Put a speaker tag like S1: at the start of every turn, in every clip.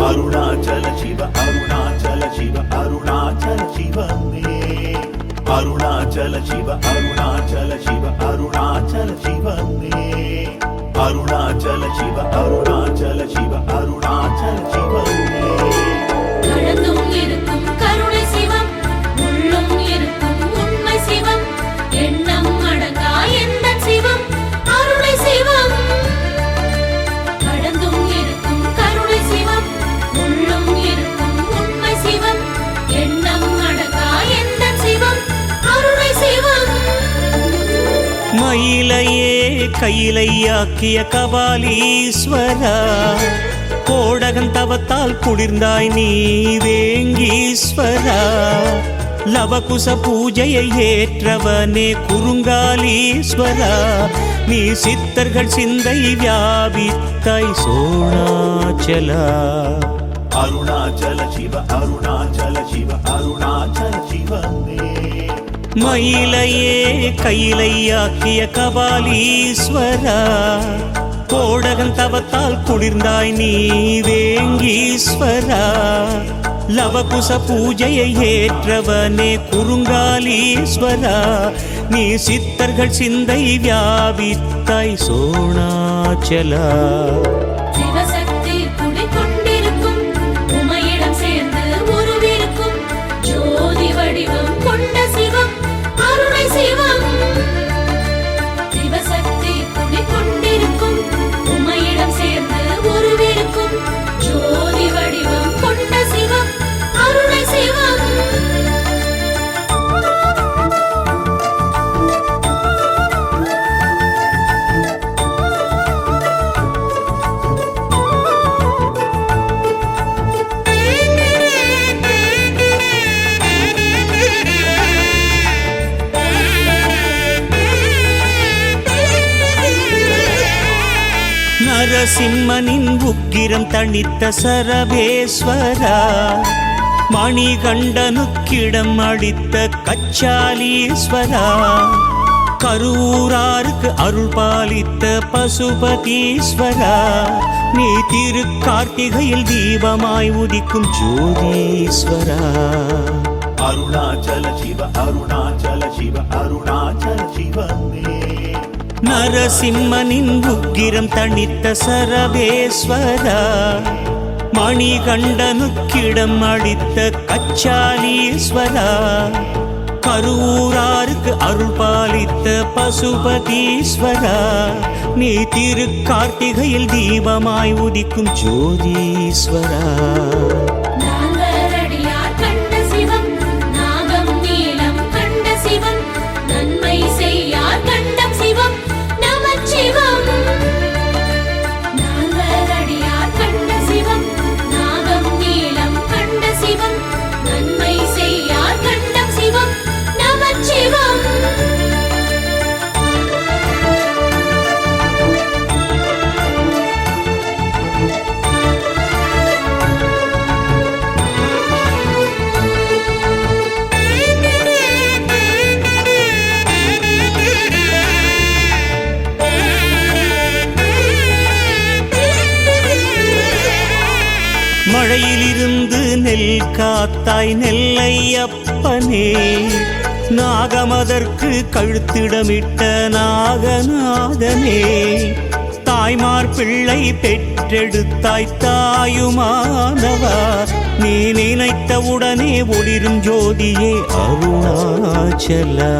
S1: அருணாச்சல சிவ அருணாச்சல சிவ அருணாச்சல சிவமே அருணாச்சல சிவ அருணாச்சல சிவ அருணாச்சல சிவமே அருணாச்சல சிவ அருணாச்சல சிவ அருணாச்சல சிவமே
S2: கடந்தும் இருக்கும் கருணை சிவம் உள்ளும் இருக்கும் உண்மை சிவம் எண்ணம் அடங்கா எந்த சிவம் அருணை சிவம் கடந்தும் இருக்கும் கருணை சிவம் உள்ளும் இருக்கும் உண்மை சிவம் எண்ணம் அடங்கா எந்த சிவம் அருணை சிவம்
S3: மயிலையே கையிலையாக்கிய கபாலீஸ்வரா கோடகன் தவத்தால் குளிர்ந்தாய் நீ வேங்கீஸ்வரா லவகுச பூஜையை ஏற்றவனே குறுங்காலீஸ்வரா நீ சித்தர்கள் சிந்தை வியாபித்தாய் சோணாச்சலா
S1: அருணாச்சல சிவ அருணாச்சல சிவ அருணாச்சல சிவமே
S3: மயிலையே கையிலையாக்கிய கபாலீஸ்வரா கோடகன் தவத்தால் குளிர்ந்தாய் நீ வேங்கீஸ்வரா லவகுச பூஜையை ஏற்றவனே குறுங்காலீஸ்வரா நீ சித்தர்கள் சிந்தை வியாபித்தாய் சோணாச்சலா
S2: சிவசக்தி குடிகொண்டிருக்கும் உமையிடம் சேர்ந்து உருவிருக்கும் ஜோதி வடிவம் கொண்ட சிவம் அருணை சிவம் சிவசக்தி குடிகொண்டிருக்கும் உமையிடம் சேர்ந்து உருவிருக்கும் ஜோதி வடிவம் கொண்ட சிவம் அருணை சிவம்
S3: நரசிம்மனின் உக்கிரம் தணித்த சரபேஸ்வரா மணிகண்டனுக்கிடம் அளித்த கச்சாலீஸ்வரா கரூராருக்கு அருள் பாலித்த பசுபதீஸ்வரா நீ திரு கார்த்திகையில் தீபமாய் உதிக்கும் ஜோதீஸ்வரா
S1: அருணாச்சல சிவ அருணாச்சல சிவ அருணாச்சல சிவமே
S3: நரசிம்மனின் உக்கிரம் தணித்த சரபேஸ்வரா மணிகண்டனுக்கிடம் அளித்த கச்சாலீஸ்வரா கரூராருக்கு அருள் பாலித்த பசுபதீஸ்வரா நீ திரு கார்த்திகையில் தீபமாய் உதிக்கும் ஜோதீஸ்வரா
S2: நாங்கரடியார் கண்ட சிவம் நாகம் நீலம் கண்ட சிவம் நன்மை செய்யார் கண்டம் சிவம் நமச்சிவம் நாங்கரடியார் கண்ட சிவம் நாகம் நீலம் கண்ட சிவம் நன்மை செய்யார் கண்டம் சிவம் நமச்சிவம்
S3: மழையிலிருந்து நெல் காத்தாய் நெல்லையப்பனே நாகமதற்கு கழுத்திடமிட்ட நாகநாதனே தாய்மார் பிள்ளை பெற்றெடுத்தாய் தாயுமானவா நீ நினைத்தவுடனே ஒளிரும் ஜோதியே அருணாச்சலா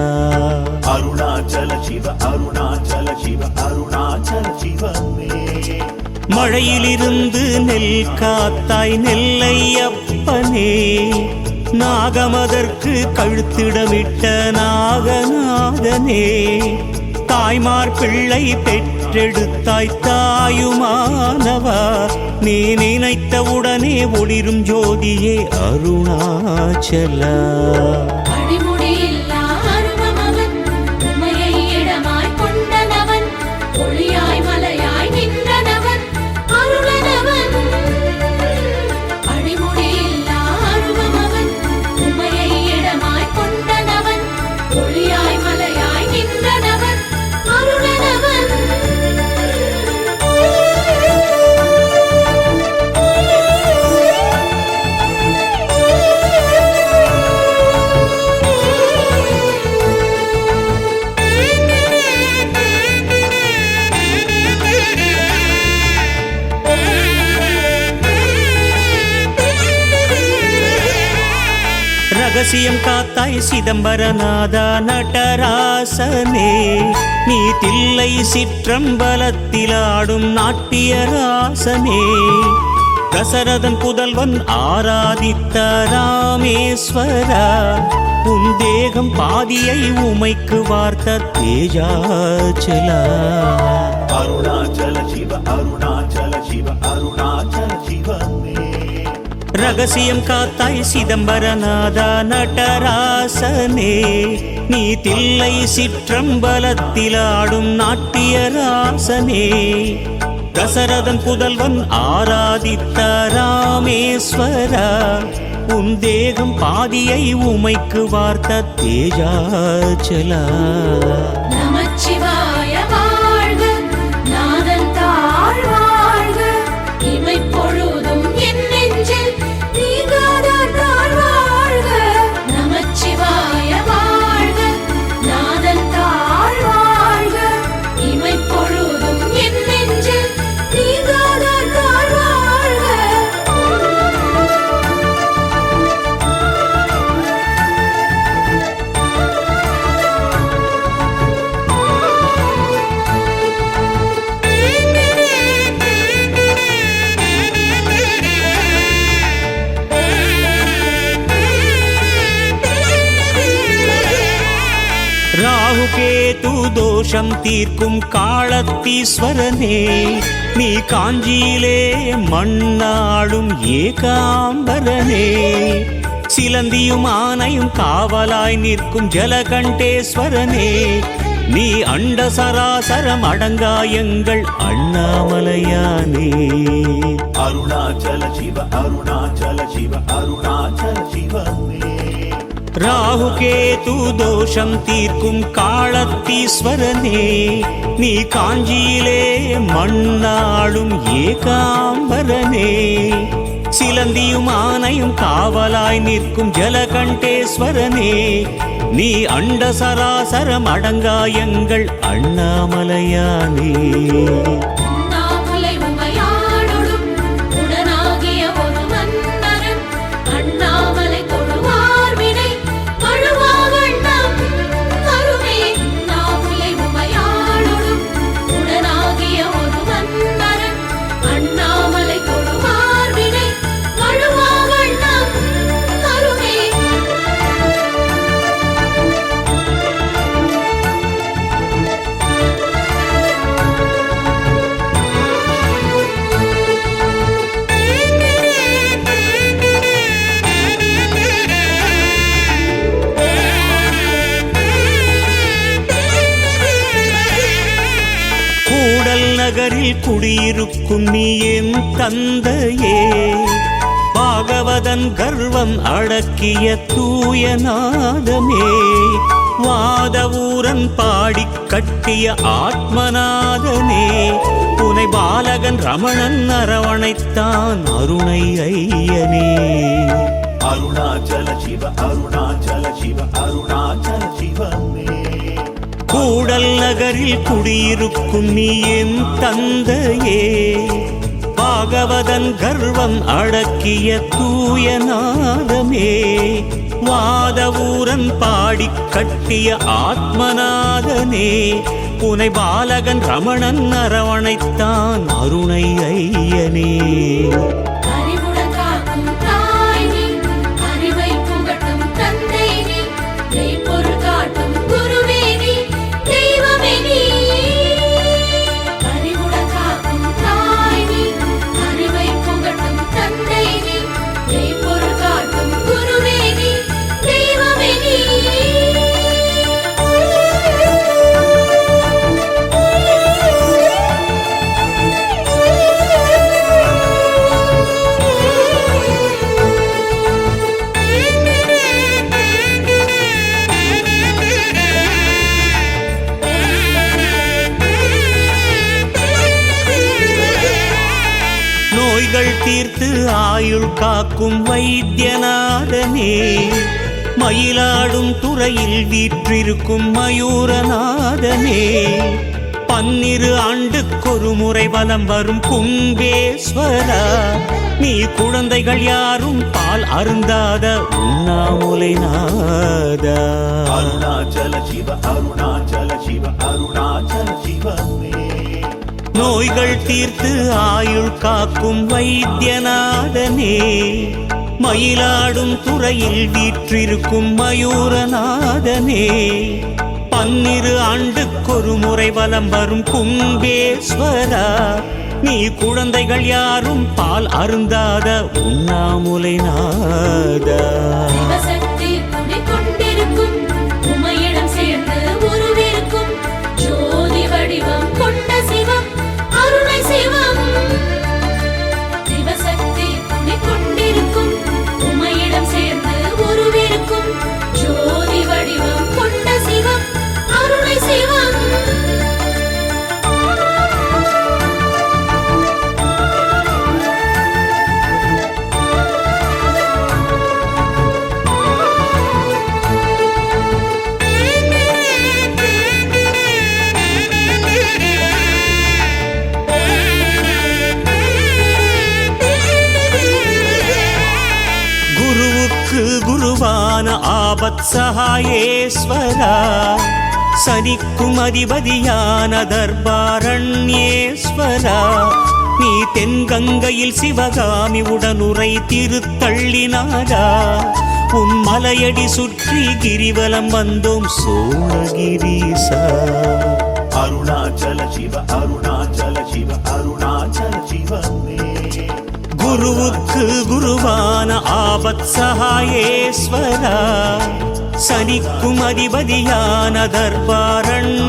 S1: அருணாச்சல சிவ அருணாச்சல சிவ அருணாச்சல சிவமே
S3: மழையிலிருந்து நெல் காத்தாய் நெல்லையப்பனே நாகமதற்கு கழுத்திடமிட்ட நாகநாதனே தாய்மார் பிள்ளை பெற்றெடுத்தாய் தாயுமானவா நீ நினைத்தவுடனே ஒளிரும் ஜோதியே அருணாச்சலா
S2: அடிமுடியில்லா அருவமவன் உமையை இடமாய் கொண்டனவன் ஒளியாய் மலையாய் நின்றனவன் அருளனவன் அடிமுடியில்லா அருவமவன் உமையை இடமாய் கொண்டனவன் ஒளியாய் மலையாய் நின்றனவன் அருளனவன்
S3: ரகசியம் காத்தாய் சிதம்பரநாதா நடராசனே, நீ தில்லை சிற்றம்பலத்திலாடும் நாட்டியராசனே, தசரதன் புதல்வன் ஆராதித்த ராமேஸ்வரா, உன் தேகம் பாதியை உமைக்கு வார்த்த தேஜாச்சலா.
S1: அருணாச்சல சிவ அருணாச்சல சிவ அருணாச்சல சிவமே.
S3: ரகசியம் காத்தாய் சிதம்பரநாதா நடராசனே, நீ தில்லை சிற்றம்பலத்திலாடும் நாட்டியராசனே, தசரதன் புதல்வன் ஆராதித்த ராமேஸ்வரா, உன் தேகம் பாதியை உமைக்கு வார்த்த தேஜாச்சலா.
S2: நமச்சிவாய வாழ்க, நாதன் தாழ் வாழ்க, இமைப்பொழுதும் என் நெஞ்சில் நீங்காதார் தாழ் வாழ்க. நமச்சிவாய வாழ்க, நாதன் தாழ் வாழ்க, இமைப்பொழுதும் என் நெஞ்சில் நீங்காதார் தாழ் வாழ்க.
S3: ராகுகேது தோஷம் தீர்க்கும் காளத்தீஸ்வரனே, நீ காஞ்சியிலே மண்ணாடும் ஏகாம்பரனே, சிலந்தியும் ஆனையும் காவலாய் நிற்கும் ஜலகண்டேஸ்வரனே, நீ அண்ட சராசரம் அடங்காயங்கள் அண்ணாமலையானே.
S1: அருணாச்சல சிவ அருணாச்சல சிவ அருணாச்சல சிவமே.
S3: ராகுகேது தோஷம் தீர்க்கும் காளத்தீஸ்வரனே, நீ காஞ்சியிலே மண்ணாடும் ஏகாம்பரனே, சிலந்தியும் ஆனையும் காவலாய் நிற்கும் ஜலகண்டேஸ்வரனே, நீ அண்ட சராசரம் அடங்காயங்கள் அண்ணாமலையானே.
S2: அண்ணாமலை உமையாளொடும் உடனாகிய ஒரு மன்னரும், அண்ணாமலை தொழுவார் வினை கழுவாவண்ணம் அருமே. அண்ணாமலை உமையாளொடும் உடனாகிய ஒரு மன்னரும், அண்ணாமலை தொழுவார் வினை கழுவாவண்ணம் அருமே.
S3: கூடல் நகரில் குடியிருக்கும் நீ என் தந்தையே, பாகவதன் கர்வம் அடக்கிய தூயநாதமே, வாதவூரன் பாடிக் கட்டிய ஆத்மநாதனே, உனை பாலகன் ரமணன் அரவணைத்தான் அருணை ஐயனே.
S1: அருணாச்சல சிவ அருணாச்சல சிவ அருணாச்சல சிவமே.
S3: கூடல் நகரில் குடியிருக்கும் நீ என் தந்தையே, பாகவதன் கர்வம் அடக்கிய தூயநாதமே, வாதவூரன் பாடிக் கட்டிய ஆத்மநாதனே, உனை பாலகன் ரமணன் அரவணைத்தான் அருணை ஐயனே.
S2: அறிவுடன் காக்கும் தாய் நீ, அறிவை புகட்டும் தந்தை நீ, மெய்ப்பொருள் காட்டும் குருவே நீ, தெய்வமே நீ. அறிவுடன் காக்கும் தாய் நீ, அறிவை புகட்டும் தந்தை நீ, மெய்ப்பொருள் காட்டும் குருவே நீ, தெய்வமே நீ.
S3: நோய்கள் தீர்த்து ஆயுள் காக்கும் வைத்தியநாதனே, மயிலாடும் துறையில் வீற்றிருக்கும் மயூரநாதனே, பன்னிரு ஆண்டுக்கொரு முறை வலம் வரும் கும்பேஸ்வரா, நீ குழந்தைகள் யாரும் பால் அருந்தாத உண்ணாமுலை நாதா.
S1: அருணாச்சல சிவ அருணாச்சல சிவ அருணாச்சல சிவமே.
S3: நோய்கள் தீர்த்து ஆயுள் காக்கும் வைத்தியநாதனே, மயிலாடும் துறையில் வீற்றிருக்கும் மயூரநாதனே, பன்னிரு ஆண்டுக்கொரு முறை வலம் வரும் கும்பேஸ்வரா, நீ குழந்தைகள் யாரும் பால் அருந்தாத உண்ணாமுலை நாதா.
S2: சிவசக்தி குடிகொண்டிருக்கும் உமையிடம் சேர்ந்து உருவிருக்கும் ஜோதி வடிவம் கொண்ட சிவம் அருணை சிவம். சிவசக்தி குடிகொண்டிருக்கும் உமையிடம் சேர்ந்து உருவிருக்கும் ஜோதி வடிவம் கொண்ட சிவம் அருணை சிவம்.
S3: குருவுக்கு குருவான ஆபத் சகாயேஸ்வரா, சனிக்கும் அதிபதியான தர்பாரண்யேஸ்வரா, நீ தென்கங்கையில் சிவகாமி உடனுரை திருத்தள்ளினாரா, உன் மலையடி சுற்றி கிரிவலம் வந்தோம் சோழகிரீசா.
S1: அருணாச்சல சிவ அருணாச்சல சிவ அருணாச்சல சிவமே.
S3: குருவுக்கு குருவான ஆபத் சகாயேஸ்வரா, சனிக்கும் அதிபதியான தர்பாரண்யேஸ்வரா,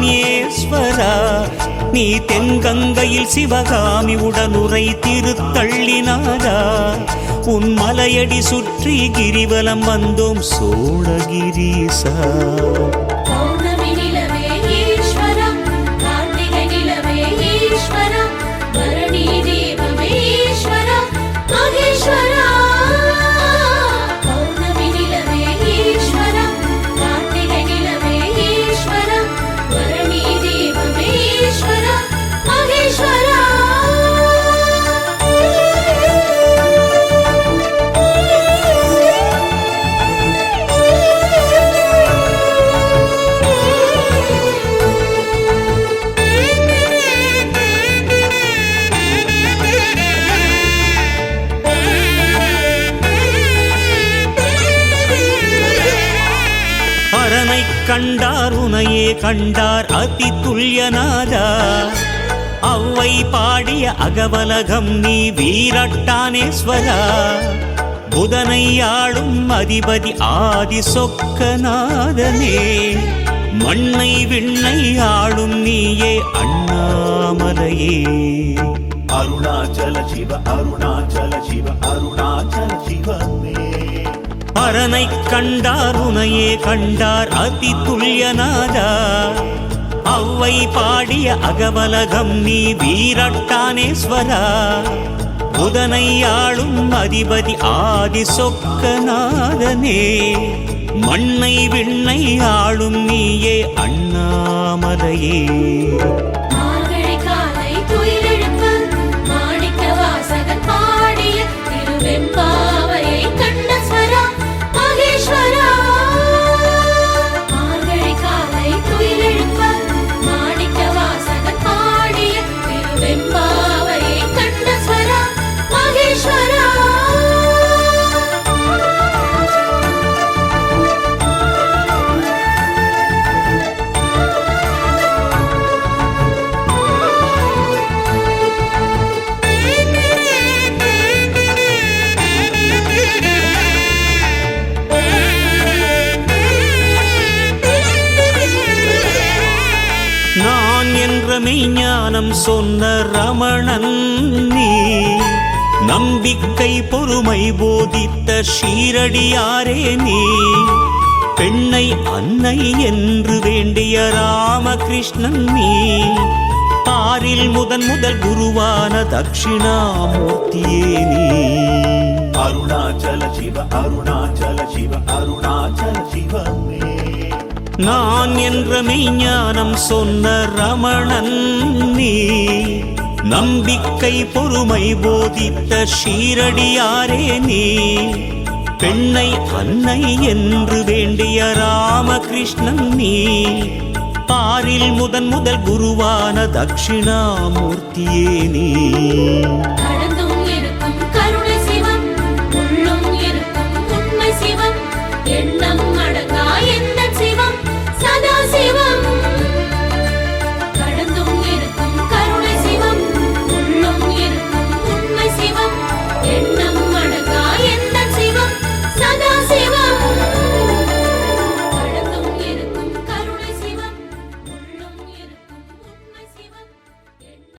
S3: நீ தென்கங்கையில் சிவகாமி உடனுரை திருத்தள்ளினாரா, உன் மலையடி சுற்றி கிரிவலம் வந்தோம் சோழகிரீசா.
S2: பௌர்ணமி நிலவே ஈஸ்வரா, கார்த்திகை நிலவே ஈஸ்வரா, பரணி தீபமே ஈஸ்வரா மகேஸ்வரா. பௌர்ணமி நிலவே ஈஸ்வரா, கார்த்திகை நிலவே ஈஸ்வரா, பரணி தீபமே ஈஸ்வரா மகேஸ்வரா.
S3: அரனை கண்டார் உனையே கண்டார் அதி துல்யநாதா, அவ்வை பாடிய அகவலகம் நீ வீரட்டானேஸ்வரா, புதனை ஆளும் அதிபதி ஆதி சொக்கநாதனே, மண்ணை விண்ணை ஆளும் நீயே அண்ணாமலையே.
S1: அருணாச்சல சிவ அருணாச்சல சிவ அருணாச்சல சிவமே.
S3: அரனை கண்டார் உனையே கண்டார் அதி துல்யநாதா, அவ்வை பாடிய அகவலகம் நீ வீரட்டானேஸ்வரா, புதனை ஆளும் அதிபதி ஆதி சொக்கநாதனே, மண்ணை விண்ணை ஆளும் நீயே அண்ணாமலையே.
S2: மார்கழி காலை துயிலெழுப்ப மாணிக்க வாசகன் பாடிய திருவெம்பாவையை கண்ட ஸ்வரா மகேஸ்வரா. மார்கழி காலை துயிலெழுப்ப மாணிக்க வாசகன் பாடிய திருவெம்பாவையை கண்ட ஸ்வரா மகேஸ்வரா.
S3: நான் என்ற மெய்ஞானம் சொன்ன ரமணன் நீ, நம்பிக்கை பொறுமை போதித்த ஷீரடியாரே நீ, பெண்ணை அன்னை என்று வேண்டிய ராமகிருஷ்ணன் நீ, பாரில் முதல் குருவான தட்சிணாமூர்த்தியே நீ.
S1: அருணாச்சல சிவ அருணாச்சல சிவ அருணாச்சல சிவமே.
S3: நான் என்ற மெய்ஞானம் சொன்ன ரமணன் நீ நம்பிக்கை பொறுமை போதித்த ஷீரடியாரே நீ பெண்ணை அன்னை என்று வேண்டிய ராமகிருஷ்ணன் நீ பாரில் முதல் குருவான தட்சிணாமூர்த்தியே நீ
S2: கடந்த